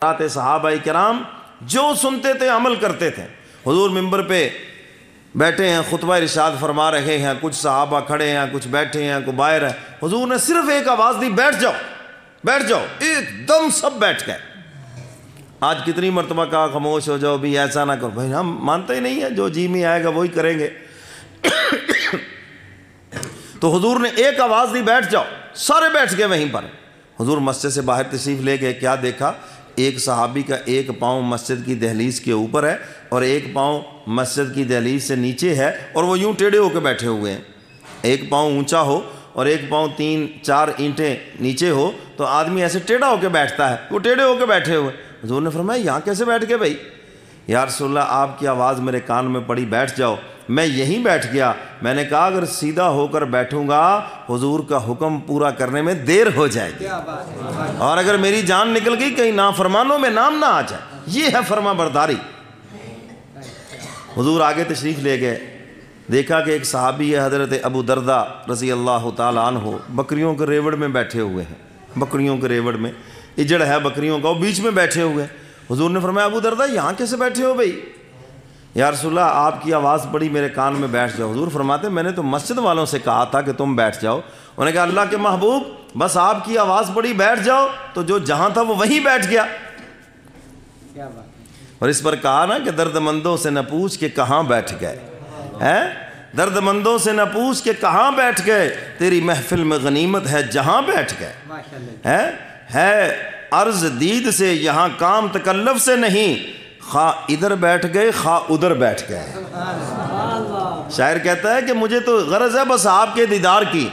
صحابہ کرام جو سنتے تھے عمل کرتے تھے۔ حضور منبر پہ بیٹھے ہیں، خطبہ ارشاد فرما رہے ہیں، کچھ صحابہ کھڑے ہیں، کچھ بیٹھے ہیں، کوئی باہر ہے۔ حضور نے صرف ایک آواز دی، بیٹھ جاؤ بیٹھ جاؤ، ایک دم سب بیٹھ گئے۔ آج کتنی مرتبہ کہا خاموش ہو جاؤ بھی، ایسا نہ کرو، بھائی ہم مانتے ہی نہیں ہیں، جو جی میں آئے گا وہی کریں گے۔ تو حضور نے ایک آواز دی، بیٹھ جاؤ، سارے بیٹھ گئے وہیں پر۔ حضور مسجد سے باہر تشریف لے گئے، کیا دیکھا؟ ایک صحابی کا ایک پاؤں مسجد کی دہلیز کے اوپر ہے اور ایک پاؤں مسجد کی دہلیز سے نیچے ہے، اور وہ یوں ٹیڑھے ہو کے بیٹھے ہوئے ہیں۔ ایک پاؤں اونچا ہو اور ایک پاؤں 3-4 اینٹیں نیچے ہو تو آدمی ایسے ٹیڑھا ہو کے بیٹھتا ہے، وہ ٹیڑھے ہو کے بیٹھے ہوئے۔ حضور نے فرمایا یہاں کیسے بیٹھ گئے بھائی؟ یا رسول اللہ آپ کی آواز میرے کان میں پڑی، بیٹھ جاؤ۔ میں یہیں بیٹھ گیا، میں نے کہا اگر سیدھا ہو کر بیٹھوں گا حضور کا حکم پورا کرنے میں دیر ہو جائے گی، اور اگر میری جان نکل گئی کہیں نافرمانوں میں نام نہ آ جائے۔ یہ ہے فرما برداری۔ حضور آگے تشریف لے گئے، دیکھا کہ ایک صحابی ہے حضرت ابو دردہ رضی اللہ تعالیٰ عنہ، بکریوں کے ریوڑ میں بیٹھے ہوئے ہیں، بکریوں کے ریوڑ میں اجڑ ہے بکریوں کا، وہ بیچ میں بیٹھے ہوئے ہیں۔ حضور نے فرمایا ابو دردہ یہاں کیسے بیٹھے ہو بھائی؟ یا رسول اللہ آپ کی آواز پڑی میرے کان میں، بیٹھ جاؤ۔ حضور فرماتے میں نے تو مسجد والوں سے کہا تھا کہ تم بیٹھ جاؤ۔ انہوں نے کہا اللہ کے محبوب بس آپ کی آواز پڑی بیٹھ جاؤ، تو جو جہاں تھا وہ وہیں بیٹھ گیا۔ اور اس پر کہا نا کہ درد مندوں سے نہ پوچھ کہ کہاں بیٹھ گئے، درد مندوں سے نہ پوچھ کہ کہاں بیٹھ گئے، تیری محفل میں غنیمت ہے جہاں بیٹھ گئے۔ ہے عرض دید سے یہاں کام تکلف سے نہیں، خواہ ادھر بیٹھ گئے خواہ ادھر بیٹھ گئے۔ شاعر کہتا ہے کہ مجھے تو غرض ہے بس آپ کے دیدار کی،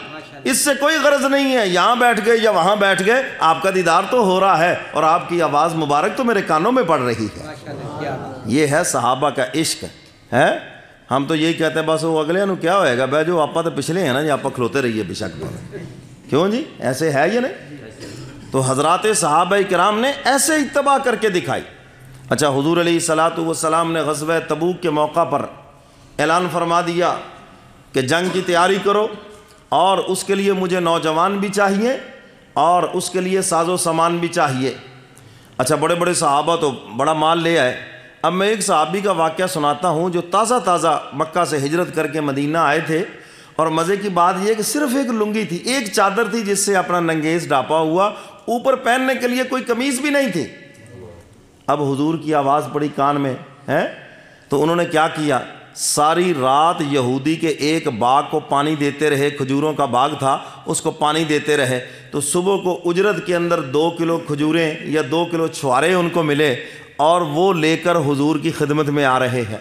اس سے کوئی غرض نہیں ہے یہاں بیٹھ گئے یا وہاں بیٹھ گئے، آپ کا دیدار تو ہو رہا ہے اور آپ کی آواز مبارک تو میرے کانوں میں پڑ رہی ہے۔ یہ ہے صحابہ کا عشق ہے۔ ہم تو یہی کہتے ہیں بس وہ اگلے نو کیا ہوئے گا، بھائی جو آپا تو پچھلے ہیں نا جی، آپا کھلوتے رہیے بے شک۔ کیوں جی ایسے ہے یہ نہیں؟ تو حضرات صحابہ کرام نے ایسے اتباع کر کے دکھائی۔ اچھا حضور علیہ الصلوۃ والسلام نے غزوہ تبوک کے موقع پر اعلان فرما دیا کہ جنگ کی تیاری کرو، اور اس کے لیے مجھے نوجوان بھی چاہیے اور اس کے لیے ساز و سامان بھی چاہیے۔ اچھا بڑے بڑے صحابہ تو بڑا مال لے آئے۔ اب میں ایک صحابی کا واقعہ سناتا ہوں جو تازہ تازہ مکہ سے ہجرت کر کے مدینہ آئے تھے، اور مزے کی بات یہ کہ صرف ایک لنگی تھی، ایک چادر تھی جس سے اپنا ننگیز ڈھانپا ہوا، اوپر پہننے کے لیے کوئی قمیض بھی نہیں تھی۔ اب حضور کی آواز پڑی کان میں ہے تو انہوں نے کیا کیا، ساری رات یہودی کے ایک باغ کو پانی دیتے رہے، کھجوروں کا باغ تھا، اس کو پانی دیتے رہے، تو صبح کو اجرت کے اندر 2 کلو کھجوریں یا 2 کلو چھوارے ان کو ملے، اور وہ لے کر حضور کی خدمت میں آ رہے ہیں۔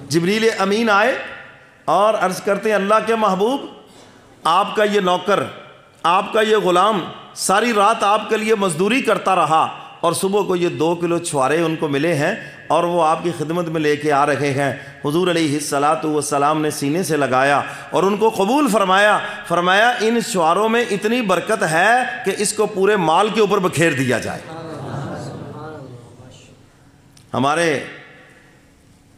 جبریل امین آئے اور عرض کرتے ہیں اللہ کے محبوب آپ کا یہ نوکر، آپ کا یہ غلام ساری رات آپ کے لیے مزدوری کرتا رہا، اور صبح کو یہ 2 کلو چھوارے ان کو ملے ہیں اور وہ آپ کی خدمت میں لے کے آ رہے ہیں۔ حضور علیہ الصلوۃ والسلام نے سینے سے لگایا اور ان کو قبول فرمایا، فرمایا ان چھواروں میں اتنی برکت ہے کہ اس کو پورے مال کے اوپر بکھیر دیا جائے۔ ہمارے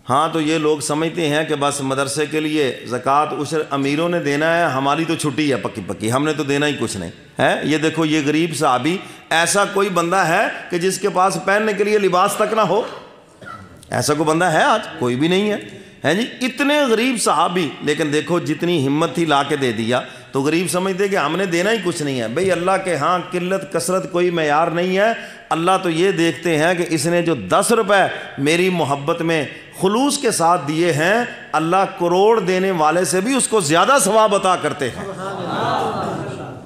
ہاں تو یہ لوگ سمجھتے ہیں کہ بس مدرسے کے لیے زکوٰۃ عشر امیروں نے دینا ہے، ہماری تو چھٹی ہے پکی پکی، ہم نے تو دینا ہی کچھ نہیں ہے۔ یہ دیکھو یہ غریب صحابی، ایسا کوئی بندہ ہے کہ جس کے پاس پہننے کے لیے لباس تک نہ ہو؟ ایسا کوئی بندہ ہے آج؟ کوئی بھی نہیں ہے جی۔ اتنے غریب صحابی، لیکن دیکھو جتنی ہمت تھی لا کے دے دیا۔ تو غریب سمجھتے کہ ہم نے دینا ہی کچھ نہیں ہے۔ بھئی اللہ کے ہاں قلت کثرت کوئی معیار نہیں ہے، اللہ تو یہ دیکھتے ہیں کہ اس نے جو 10 روپے میری محبت میں خلوص کے ساتھ دیے ہیں، اللہ کروڑ دینے والے سے بھی اس کو زیادہ ثواب عطا کرتے ہیں۔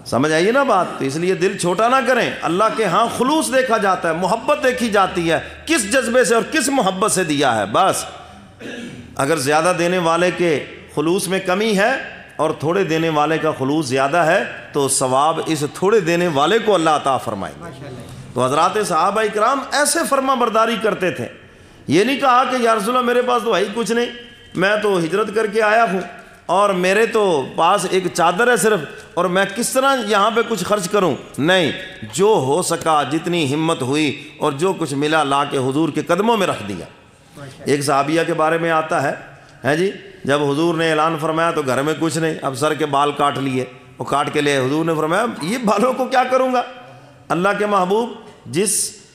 سمجھ آئیے نا بات؟ تو اس لیے دل چھوٹا نہ کریں، اللہ کے ہاں خلوص دیکھا جاتا ہے، محبت دیکھی جاتی ہے، کس جذبے سے اور کس محبت سے دیا ہے۔ بس اگر زیادہ دینے والے کے خلوص میں کمی ہے اور تھوڑے دینے والے کا خلوص زیادہ ہے تو ثواب اس تھوڑے دینے والے کو اللہ عطا فرمائے گا۔ تو حضرات صحابہ کرام ایسے فرما برداری کرتے تھے۔ یہ نہیں کہا کہ یا رسول اللہ میرے پاس تو بھائی کچھ نہیں، میں تو ہجرت کر کے آیا ہوں اور میرے تو پاس ایک چادر ہے صرف، اور میں کس طرح یہاں پہ کچھ خرچ کروں؟ نہیں، جو ہو سکا جتنی ہمت ہوئی اور جو کچھ ملا لا کے حضور کے قدموں میں رکھ دیا۔ ایک صحابیہ کے بارے میں آتا ہے جی، جب حضور نے اعلان فرمایا تو گھر میں کچھ نہیں، اب سر کے بال کاٹ لیے، وہ کاٹ کے لے، حضور نے فرمایا یہ بالوں کو کیا کروں گا؟ اللہ کے محبوب جس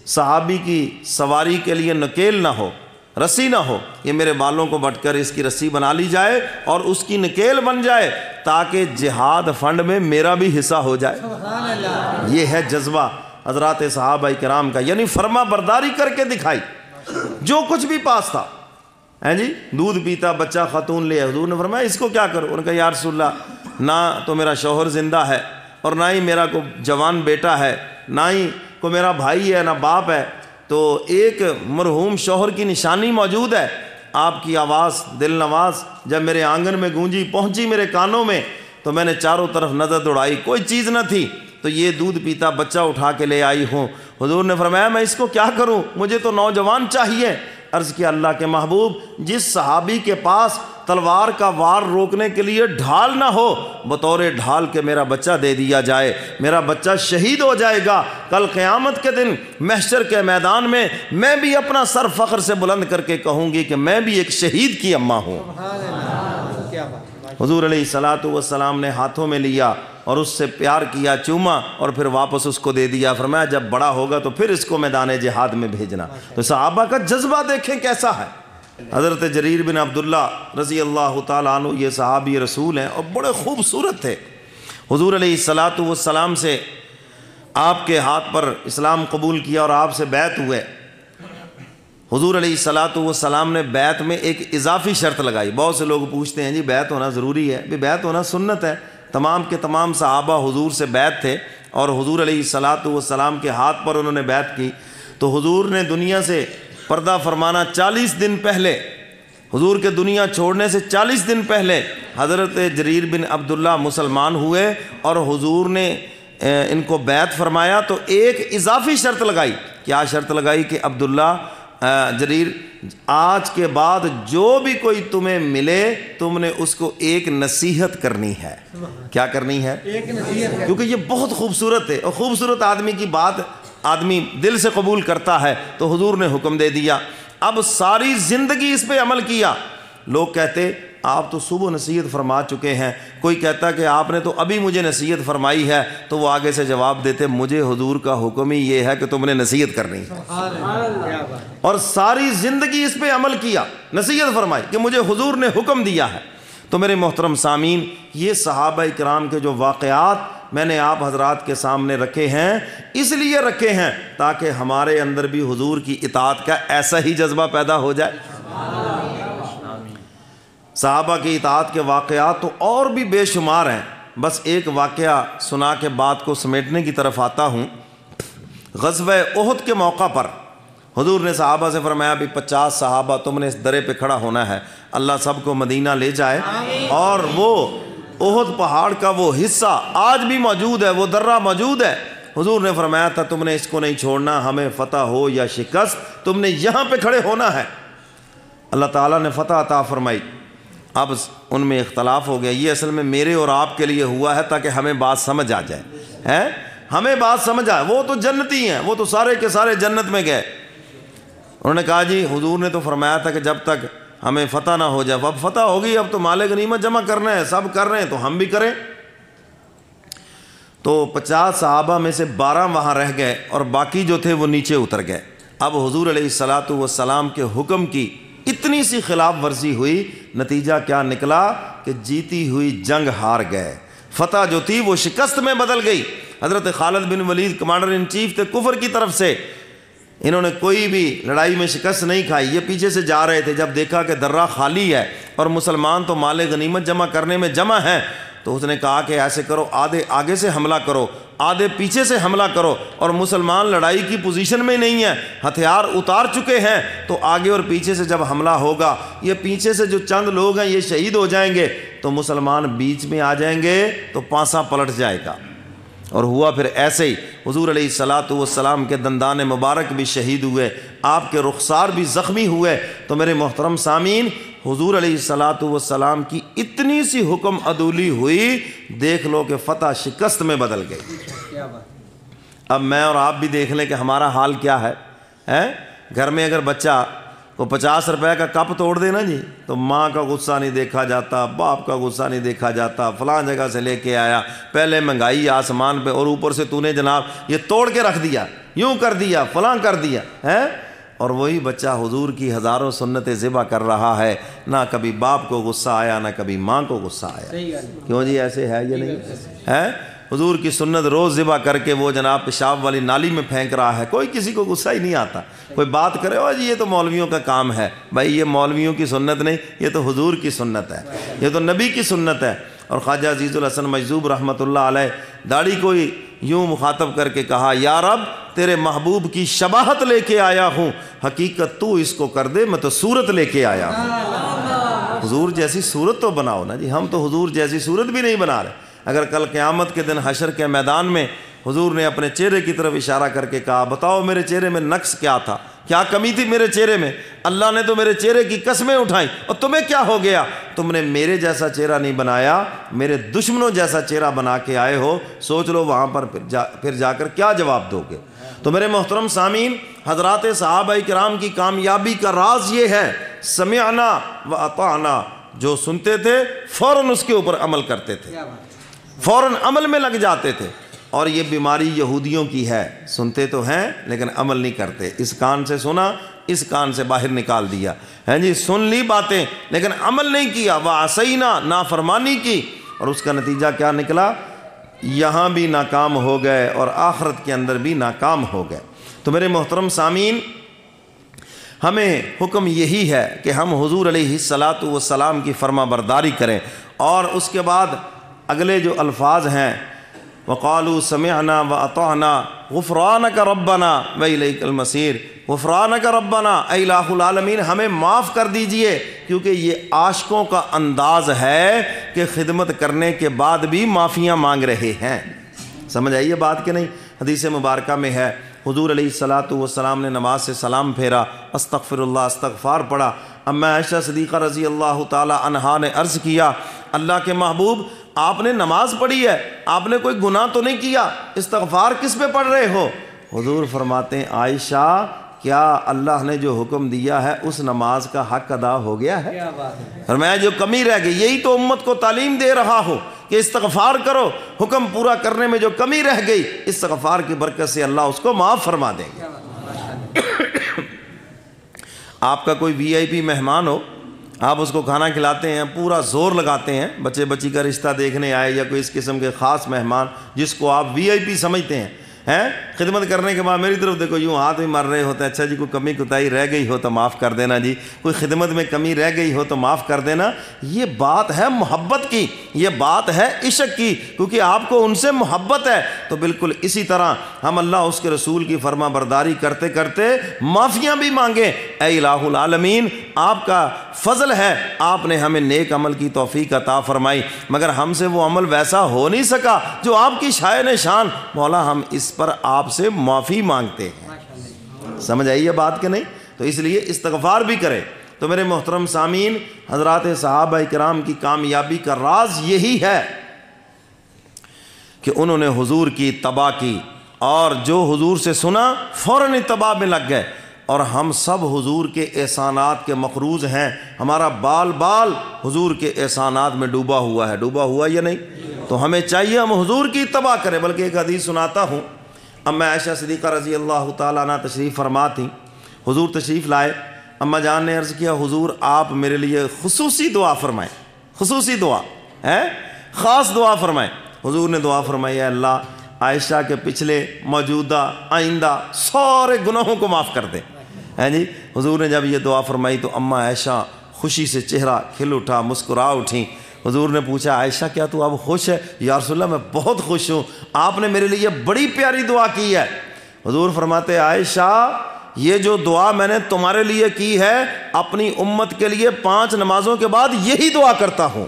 صحابی کی سواری کے لیے نکیل نہ ہو، رسی نہ ہو، یہ میرے بالوں کو بٹ کر اس کی رسی بنا لی جائے اور اس کی نکیل بن جائے تاکہ جہاد فنڈ میں میرا بھی حصہ ہو جائے۔ یہ ہے جذبہ حضرات صحابہ کرام کا، یعنی فرما برداری کر کے دکھائی۔ جو کچھ بھی پاس تھا، جی دودھ پیتا بچہ خاتون لے، حضور نے فرمایا اس کو کیا کرو؟ انہوں نے کہا یا رسول اللہ، نہ تو میرا شوہر زندہ ہے اور نہ ہی میرا کوئی جوان بیٹا ہے، نہ ہی کوئی میرا بھائی ہے، نہ باپ ہے، تو ایک مرحوم شوہر کی نشانی موجود ہے۔ آپ کی آواز دل نواز جب میرے آنگن میں گونجی، پہنچی میرے کانوں میں، تو میں نے چاروں طرف نظر دوڑائی، کوئی چیز نہ تھی، تو یہ دودھ پیتا بچہ اٹھا کے لے آئی ہوں۔ حضور نے فرمایا میں اس کو کیا کروں، مجھے تو نوجوان چاہیے۔ عرض کیا اللہ کے محبوب، جس صحابی کے پاس تلوار کا وار روکنے کے لیے ڈھال نہ ہو، بطور ڈھال کے میرا بچہ دے دیا جائے، میرا بچہ شہید ہو جائے گا، کل قیامت کے دن محشر کے میدان میں میں بھی اپنا سر فخر سے بلند کر کے کہوں گی کہ میں بھی ایک شہید کی اماں ہوں۔ حضور علیہ الصلوۃ والسلام نے ہاتھوں میں لیا اور اس سے پیار کیا، چوما اور پھر واپس اس کو دے دیا۔ فرمایا جب بڑا ہوگا تو پھر اس کو میدان جہاد میں بھیجنا۔ تو صحابہ کا جذبہ دیکھیں کیسا ہے۔ حضرت جریر بن عبداللہ رضی اللہ تعالیٰ عنہ یہ صحابی رسول ہیں اور بڑے خوبصورت تھے۔ حضور علیہ الصلوۃ والسلام سے آپ کے ہاتھ پر اسلام قبول کیا اور آپ سے بیعت ہوئے۔ حضور علیہ الصلوۃ والسلام نے بیعت میں ایک اضافی شرط لگائی۔ بہت سے لوگ پوچھتے ہیں جی بیعت ہونا ضروری ہے؟ بیعت ہونا سنت ہے۔ تمام کے تمام صحابہ حضور سے بیعت تھے اور حضور علیہ الصلوۃ والسلام کے ہاتھ پر انہوں نے بیعت کی۔ تو حضور نے دنیا سے پردہ فرمانا 40 دن پہلے، حضور کے دنیا چھوڑنے سے 40 دن پہلے حضرت جریر بن عبداللہ مسلمان ہوئے اور حضور نے ان کو بیعت فرمایا۔ تو ایک اضافی شرط لگائی۔ کیا شرط لگائی؟ کہ عبداللہ جریر، آج کے بعد جو بھی کوئی تمہیں ملے تم نے اس کو ایک نصیحت کرنی ہے۔ کیا کرنی ہے؟ ایک نصیحت، کیونکہ یہ بہت خوبصورت ہے اور خوبصورت آدمی کی بات آدمی دل سے قبول کرتا ہے۔ تو حضور نے حکم دے دیا، اب ساری زندگی اس پہ عمل کیا۔ لوگ کہتے آپ تو صبح نصیحت فرما چکے ہیں، کوئی کہتا کہ آپ نے تو ابھی مجھے نصیحت فرمائی ہے، تو وہ آگے سے جواب دیتے مجھے حضور کا حکم ہی یہ ہے کہ تم نے نصیحت کرنی ہے، اور ساری زندگی اس پہ عمل کیا، نصیحت فرمائی کہ مجھے حضور نے حکم دیا ہے۔ تو میرے محترم سامعین، یہ صحابہ کرام کے جو واقعات میں نے آپ حضرات کے سامنے رکھے ہیں، اس لیے رکھے ہیں تاکہ ہمارے اندر بھی حضور کی اطاعت کا ایسا ہی جذبہ پیدا ہو جائے۔ صحابہ کی اطاعت کے واقعات تو اور بھی بے شمار ہیں، بس ایک واقعہ سنا کے بات کو سمیٹنے کی طرف آتا ہوں۔ غزوہ احد کے موقع پر حضور نے صحابہ سے فرمایا بھی 50 صحابہ تم نے اس درے پہ کھڑا ہونا ہے، اللہ سب کو مدینہ لے جائے، اور وہ احد پہاڑ کا وہ حصہ آج بھی موجود ہے، وہ درہ موجود ہے۔ حضور نے فرمایا تھا تم نے اس کو نہیں چھوڑنا، ہمیں فتح ہو یا شکست تم نے یہاں پہ کھڑے ہونا ہے۔ اللہ تعالیٰ نے فتح عطا فرمائی۔ اب ان میں اختلاف ہو گیا، یہ اصل میں میرے اور آپ کے لیے ہوا ہے تاکہ ہمیں بات سمجھ آ جائے، ہمیں بات سمجھ آئے۔ وہ تو جنتی ہیں، وہ تو سارے کے سارے جنت میں گئے۔ انہوں نے کہا جی حضور نے تو فرمایا تھا کہ جب تک ہمیں فتح نہ ہو جائے، اب فتح ہوگی، اب تو مال غنیمت جمع کرنا ہے، سب کر رہے ہیں تو ہم بھی کریں۔ تو 50 صحابہ میں سے 12 وہاں رہ گئے اور باقی جو تھے وہ نیچے اتر گئے۔ اب حضور علیہ الصلوۃ والسلام کے حکم کی اتنی سی خلاف ورزی ہوئی، نتیجہ کیا نکلا کہ جیتی ہوئی جنگ ہار گئے، فتح جو تھی وہ شکست میں بدل گئی۔ حضرت خالد بن ولید کمانڈر ان چیف تھے کفر کی طرف سے، انہوں نے کوئی بھی لڑائی میں شکست نہیں کھائی۔ یہ پیچھے سے جا رہے تھے، جب دیکھا کہ درہ خالی ہے اور مسلمان تو مال غنیمت جمع کرنے میں جمع ہیں، تو اس نے کہا کہ ایسے کرو، آدھے آگے سے حملہ کرو، آدھے پیچھے سے حملہ کرو، اور مسلمان لڑائی کی پوزیشن میں نہیں ہیں، ہتھیار اتار چکے ہیں، تو آگے اور پیچھے سے جب حملہ ہوگا، یہ پیچھے سے جو چند لوگ ہیں یہ شہید ہو جائیں گے، تو مسلمان بیچ میں آ جائیں گے تو پانسا پلٹ جائے گا۔ اور ہوا پھر ایسے ہی، حضور علیہ الصلوۃ والسلام کے دندان مبارک بھی شہید ہوئے، آپ کے رخسار بھی زخمی ہوئے۔ تو میرے محترم سامعین، حضور علیہ الصلوۃ والسلام کی اتنی سی حکم عدولی ہوئی، دیکھ لو کہ فتح شکست میں بدل گئی۔ اب میں اور آپ بھی دیکھ لیں کہ ہمارا حال کیا ہے۔ گھر میں اگر بچہ وہ 50 روپے کا کپ توڑ دے نا جی تو ماں کا غصہ نہیں دیکھا جاتا، باپ کا غصہ نہیں دیکھا جاتا، فلاں جگہ سے لے کے آیا، پہلے مہنگائی آسمان پہ اور اوپر سے تو نے جناب یہ توڑ کے رکھ دیا، یوں کر دیا، فلاں کر دیا ہے۔ اور وہی بچہ حضور کی ہزاروں سنتیں ذبح کر رہا ہے، نہ کبھی باپ کو غصہ آیا نہ کبھی ماں کو غصہ آیا۔ کیوں جی ایسے ہے یہ نہیں ہے؟ حضور کی سنت روز ذبح کر کے وہ جناب پیشاب والی نالی میں پھینک رہا ہے، کوئی کسی کو غصہ ہی نہیں آتا۔ کوئی بات کرے او جی یہ تو مولویوں کا کام ہے، بھائی یہ مولویوں کی سنت نہیں، یہ تو حضور کی سنت ہے، یہ تو نبی کی سنت ہے۔ اور خواجہ عزیز الحسن مجذوب رحمۃ اللہ علیہ داڑھی کو یوں مخاطب کر کے کہا، یا رب تیرے محبوب کی شباہت لے کے آیا ہوں، حقیقت تو اس کو کر دے، میں تو صورت لے کے آیا ہوں۔ حضور جیسی صورت تو بناؤ نا جی، ہم تو حضور جیسی صورت بھی نہیں بنا رہے۔ اگر کل قیامت کے دن حشر کے میدان میں حضور نے اپنے چہرے کی طرف اشارہ کر کے کہا، بتاؤ میرے چہرے میں نقص کیا تھا، کیا کمی تھی میرے چہرے میں؟ اللہ نے تو میرے چہرے کی قسمیں اٹھائیں، اور تمہیں کیا ہو گیا؟ تم نے میرے جیسا چہرہ نہیں بنایا، میرے دشمنوں جیسا چہرہ بنا کے آئے ہو۔ سوچ لو وہاں پر پھر جا کر کیا جواب دو گے۔ تو میرے محترم سامعین، حضرات صحابہ کرام کی کامیابی کا راز یہ ہے، سمعنا و اطعنا، جو سنتے تھے فوراً اس کے اوپر عمل کرتے تھے، فوراً عمل میں لگ جاتے تھے۔ اور یہ بیماری یہودیوں کی ہے، سنتے تو ہیں لیکن عمل نہیں کرتے۔ اس کان سے سنا، اس کان سے باہر نکال دیا ہے جی، سن لی باتیں لیکن عمل نہیں کیا، وعصینا، نافرمانی کی، اور اس کا نتیجہ کیا نکلا؟ یہاں بھی ناکام ہو گئے اور آخرت کے اندر بھی ناکام ہو گئے۔ تو میرے محترم سامعین، ہمیں حکم یہی ہے کہ ہم حضور علیہ الصلاۃ والسلام کی فرما برداری کریں۔ اور اس کے بعد اگلے جو الفاظ ہیں، وقالوا سمعنا واطعنا غفرانک ربنا والیک المصیر، غفرانک ربنا، اے الہ العالمین ہمیں معاف کر دیجئے، کیونکہ یہ عاشقوں کا انداز ہے کہ خدمت کرنے کے بعد بھی معافیاں مانگ رہے ہیں۔ سمجھ آئیے بات کہ نہیں؟ حدیث مبارکہ میں ہے، حضور علیہ الصلاۃ والسلام نے نماز سے سلام پھیرا، استغفر اللہ، استغفار پڑھا۔ اما عائشہ صدیقہ رضی اللہ تعالی عنہا نے عرض کیا، اللہ کے محبوب آپ نے نماز پڑھی ہے، آپ نے کوئی گناہ تو نہیں کیا، استغفار کس پہ پڑھ رہے ہو؟ حضور فرماتے ہیں، عائشہ کیا اللہ نے جو حکم دیا ہے اس نماز کا حق ادا ہو گیا ہے؟ فرمایا جو کمی رہ گئی، یہی تو امت کو تعلیم دے رہا ہوں کہ استغفار کرو، حکم پورا کرنے میں جو کمی رہ گئی استغفار کی برکت سے اللہ اس کو معاف فرما دیں گے۔ آپ کا کوئی وی آئی پی مہمان ہو، آپ اس کو کھانا کھلاتے ہیں، پورا زور لگاتے ہیں، بچے بچی کا رشتہ دیکھنے آئے یا کوئی اس قسم کے خاص مہمان جس کو آپ وی آئی پی سمجھتے ہیں، خدمت کرنے کے بعد میری طرف دیکھو یوں ہاتھ بھی مر رہے ہوتے ہیں، اچھا جی کوئی کمی کوتاہی رہ گئی ہو تو معاف کر دینا جی، کوئی خدمت میں کمی رہ گئی ہو تو معاف کر دینا۔ یہ بات ہے محبت کی، یہ بات ہے عشق کی، کیونکہ آپ کو ان سے محبت ہے۔ تو بالکل اسی طرح ہم اللہ اس کے رسول کی فرما برداری کرتے کرتے معافیاں بھی مانگیں۔ اے الہ العالمین آپ کا فضل ہے، آپ نے ہمیں نیک عمل کی توفیق عطا فرمائی، مگر ہم سے وہ عمل ویسا ہو نہیں سکا جو آپ کی شائن شان، مولا ہم اس پر آپ سے معافی مانگتے ہیں۔ سمجھ آئیے بات کہ نہیں؟ تو اس لیے استغفار بھی کرے۔ تو میرے محترم سامعین، حضرات صحابہ کرام کی کامیابی کا راز یہی ہے کہ انہوں نے حضور کی اتباع کی، اور جو حضور سے سنا فوراً اتباع میں لگ گئے۔ اور ہم سب حضور کے احسانات کے مقروض ہیں، ہمارا بال بال حضور کے احسانات میں ڈوبا ہوا ہے، ڈوبا ہوا یا نہیں؟ تو ہمیں چاہیے ہم حضور کی اتباع کریں۔ بلکہ ایک حدیث سناتا ہوں، اما عائشہ صدیقہ رضی اللہ تعالیٰ عنہ تشریف فرما تھیں، حضور تشریف لائے، اما جان نے عرض کیا، حضور آپ میرے لیے خصوصی دعا فرمائیں، خصوصی دعا ہے، خاص دعا فرمائیں۔ حضور نے دعا فرمائی، اے اللہ عائشہ کے پچھلے، موجودہ، آئندہ سارے گناہوں کو معاف کر دیں۔ جی حضور نے جب یہ دعا فرمائی تو اما عائشہ خوشی سے چہرہ کھل اٹھا، مسکرا اٹھیں۔ حضور نے پوچھا، عائشہ کیا تو اب خوش ہے؟ یا رسول اللہ میں بہت خوش ہوں، آپ نے میرے لیے بڑی پیاری دعا کی ہے۔ حضور فرماتے، عائشہ یہ جو دعا میں نے تمہارے لیے کی ہے، اپنی امت کے لیے 5 نمازوں کے بعد یہی دعا کرتا ہوں،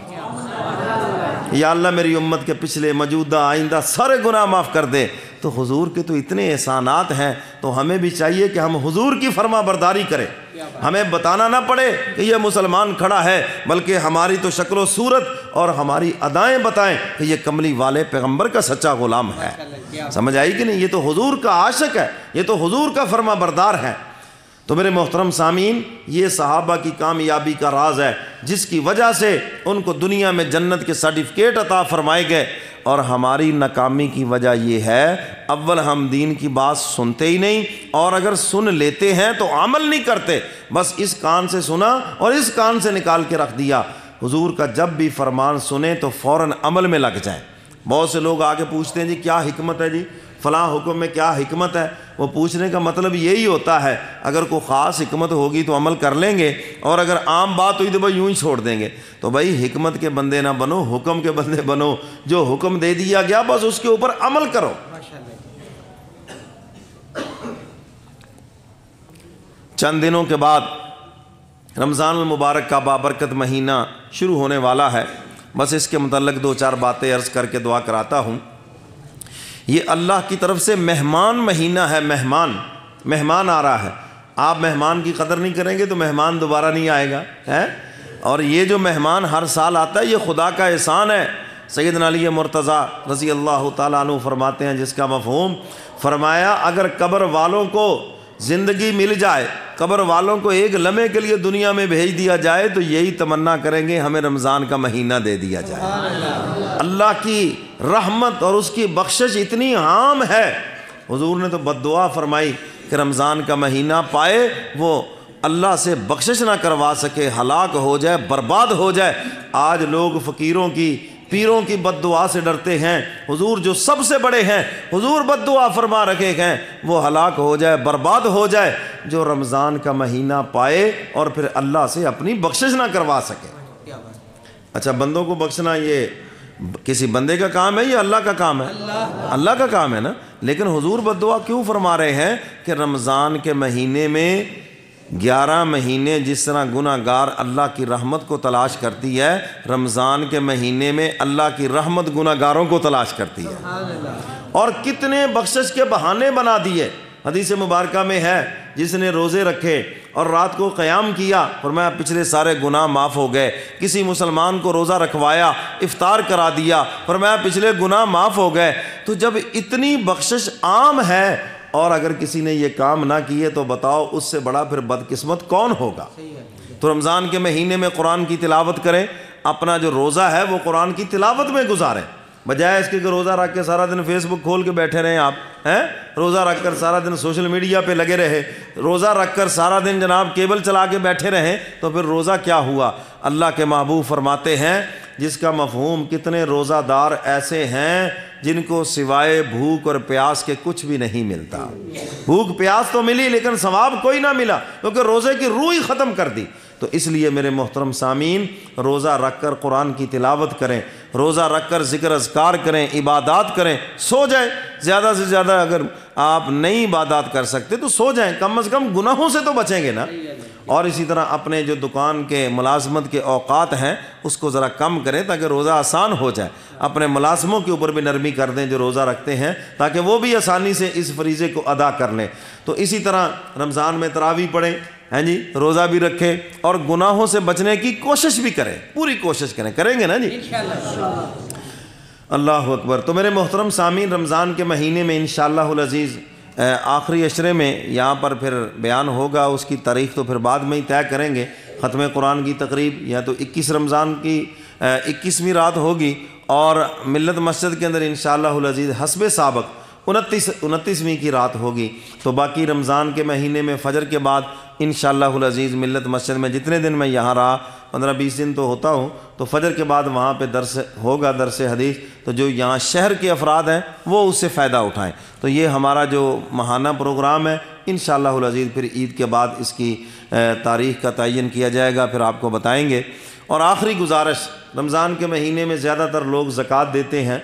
یا اللہ میری امت کے پچھلے، موجودہ، آئندہ سارے گناہ معاف کر دے۔ تو حضور کے تو اتنے احسانات ہیں، تو ہمیں بھی چاہیے کہ ہم حضور کی فرما برداری کریں، ہمیں بتانا نہ پڑے کہ یہ مسلمان کھڑا ہے، بلکہ ہماری تو شکل و صورت اور ہماری ادائیں بتائیں کہ یہ کملی والے پیغمبر کا سچا غلام ہے۔ سمجھ آئی کہ نہیں؟ یہ تو حضور کا عاشق ہے، یہ تو حضور کا فرما بردار ہے۔ تو میرے محترم سامعین، یہ صحابہ کی کامیابی کا راز ہے جس کی وجہ سے ان کو دنیا میں جنت کے سرٹیفکیٹ عطا فرمائے گئے، اور ہماری ناکامی کی وجہ یہ ہے اول ہم دین کی بات سنتے ہی نہیں، اور اگر سن لیتے ہیں تو عمل نہیں کرتے، بس اس کان سے سنا اور اس کان سے نکال کے رکھ دیا۔ حضور کا جب بھی فرمان سنیں تو فوراً عمل میں لگ جائیں۔ بہت سے لوگ آگے پوچھتے ہیں جی کیا حکمت ہے، جی فلاں حکم میں کیا حکمت ہے؟ وہ پوچھنے کا مطلب یہی ہوتا ہے اگر کوئی خاص حکمت ہوگی تو عمل کر لیں گے، اور اگر عام بات ہوئی تو بھائی یوں ہی چھوڑ دیں گے۔ تو بھائی حکمت کے بندے نہ بنو، حکم کے بندے بنو، جو حکم دے دیا گیا بس اس کے اوپر عمل کرو۔ چند دنوں کے بعد رمضان المبارک کا بابرکت مہینہ شروع ہونے والا ہے، بس اس کے متعلق دو چار باتیں عرض کر کے دعا کراتا ہوں۔ یہ اللہ کی طرف سے مہمان مہینہ ہے، مہمان آ رہا ہے۔ آپ مہمان کی قدر نہیں کریں گے تو مہمان دوبارہ نہیں آئے گا، ہے؟ اور یہ جو مہمان ہر سال آتا ہے یہ خدا کا احسان ہے۔ سیدنا علی مرتضیٰ رضی اللہ تعالیٰ عنہ فرماتے ہیں، جس کا مفہوم فرمایا اگر قبر والوں کو زندگی مل جائے، قبر والوں کو ایک لمحے کے لیے دنیا میں بھیج دیا جائے تو یہی تمنا کریں گے ہمیں رمضان کا مہینہ دے دیا جائے۔ اللہ کی رحمت اور اس کی بخشش اتنی عام ہے، حضور نے تو بد دعا فرمائی کہ رمضان کا مہینہ پائے وہ اللہ سے بخشش نہ کروا سکے، ہلاک ہو جائے، برباد ہو جائے۔ آج لوگ فقیروں کی، پیروں کی بد دعا سے ڈرتے ہیں، حضور جو سب سے بڑے ہیں، حضور بد دعا فرما رکھے ہیں وہ ہلاک ہو جائے، برباد ہو جائے جو رمضان کا مہینہ پائے اور پھر اللہ سے اپنی بخشش نہ کروا سکے۔ اچھا، بندوں کو بخشنا یہ کسی بندے کا کام ہے یا اللہ کا کام ہے؟ اللہ کا کام ہے نا۔ لیکن حضور بد دعا کیوں فرما رہے ہیں کہ رمضان کے مہینے میں 11 مہینے جس طرح گناہ گار اللہ کی رحمت کو تلاش کرتی ہے، رمضان کے مہینے میں اللہ کی رحمت گناہ گاروں کو تلاش کرتی ہے۔ اور کتنے بخشش کے بہانے بنا دیے۔ حدیث مبارکہ میں ہے جس نے روزے رکھے اور رات کو قیام کیا، فرمایا پچھلے سارے گناہ معاف ہو گئے۔ کسی مسلمان کو روزہ رکھوایا، افطار کرا دیا، فرمایا پچھلے گناہ معاف ہو گئے۔ تو جب اتنی بخشش عام ہے اور اگر کسی نے یہ کام نہ کیے تو بتاؤ اس سے بڑا پھر بدقسمت کون ہوگا؟ تو رمضان کے مہینے میں قرآن کی تلاوت کریں، اپنا جو روزہ ہے وہ قرآن کی تلاوت میں گزاریں، بجائے اس کے کہ روزہ رکھ کے سارا دن فیس بک کھول کے بیٹھے رہیں آپ، ہیں؟ روزہ رکھ کر سارا دن سوشل میڈیا پہ لگے رہے، روزہ رکھ کر سارا دن جناب کیبل چلا کے بیٹھے رہیں، تو پھر روزہ کیا ہوا؟ اللہ کے محبوب فرماتے ہیں جس کا مفہوم کتنے روزہ دار ایسے ہیں جن کو سوائے بھوک اور پیاس کے کچھ بھی نہیں ملتا۔ بھوک پیاس تو ملی لیکن ثواب کوئی نہ ملا، کیونکہ روزے کی روح ہی ختم کر دی۔ تو اس لیے میرے محترم سامعین، روزہ رکھ کر قرآن کی تلاوت کریں، روزہ رکھ کر ذکر اذکار کریں، عبادات کریں، سو جائیں۔ زیادہ سے زیادہ اگر آپ نئی عبادات کر سکتے تو سو جائیں، کم از کم گناہوں سے تو بچیں گے نا۔ اور اسی طرح اپنے جو دکان کے ملازمت کے اوقات ہیں اس کو ذرا کم کریں تاکہ روزہ آسان ہو جائے۔ اپنے ملازموں کے اوپر بھی نرمی کر دیں جو روزہ رکھتے ہیں، تاکہ وہ بھی آسانی سے اس فریضے کو ادا کر لیں۔ تو اسی طرح رمضان میں تراویح پڑھیں، ہیں جی، روزہ بھی رکھیں اور گناہوں سے بچنے کی کوشش بھی کریں، پوری کوشش کریں گے نا جی؟ اللہ اکبر۔ تو میرے محترم سامعین، رمضان کے مہینے میں انشاءاللہ العزیز آخری عشرے میں یہاں پر پھر بیان ہوگا، اس کی تاریخ تو پھر بعد میں ہی طے کریں گے۔ ختم قرآن کی تقریب یا تو 21 رمضان کی 21ویں رات ہوگی، اور ملت مسجد کے اندر انشاءاللہ العزیز حسب سابق 29ویں کی رات ہوگی۔ تو باقی رمضان کے مہینے میں فجر کے بعد انشاءاللہ العزیز ملت مسجد میں جتنے دن میں یہاں رہا، 15-20 دن تو ہوتا ہوں، تو فجر کے بعد وہاں پہ درس ہوگا، درس حدیث۔ تو جو یہاں شہر کے افراد ہیں وہ اس سے فائدہ اٹھائیں۔ تو یہ ہمارا جو ماہانہ پروگرام ہے، انشاءاللہ العزیز پھر عید کے بعد اس کی تاریخ کا تعین کیا جائے گا، پھر آپ کو بتائیں گے۔ اور آخری گزارش، رمضان کے مہینے میں زیادہ تر لوگ زکوٰۃ دیتے ہیں،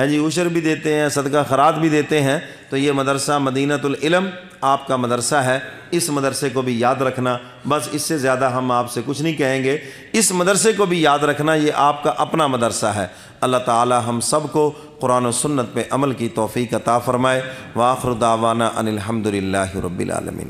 جی، عشر بھی دیتے ہیں، صدقہ خیرات بھی دیتے ہیں۔ تو یہ مدرسہ مدینۃ العلم آپ کا مدرسہ ہے، اس مدرسے کو بھی یاد رکھنا۔ بس اس سے زیادہ ہم آپ سے کچھ نہیں کہیں گے، اس مدرسے کو بھی یاد رکھنا، یہ آپ کا اپنا مدرسہ ہے۔ اللہ تعالی ہم سب کو قرآن و سنت پہ عمل کی توفیق عطا فرمائے۔ وآخر دعوانا ان الحمد للہ رب العالمین۔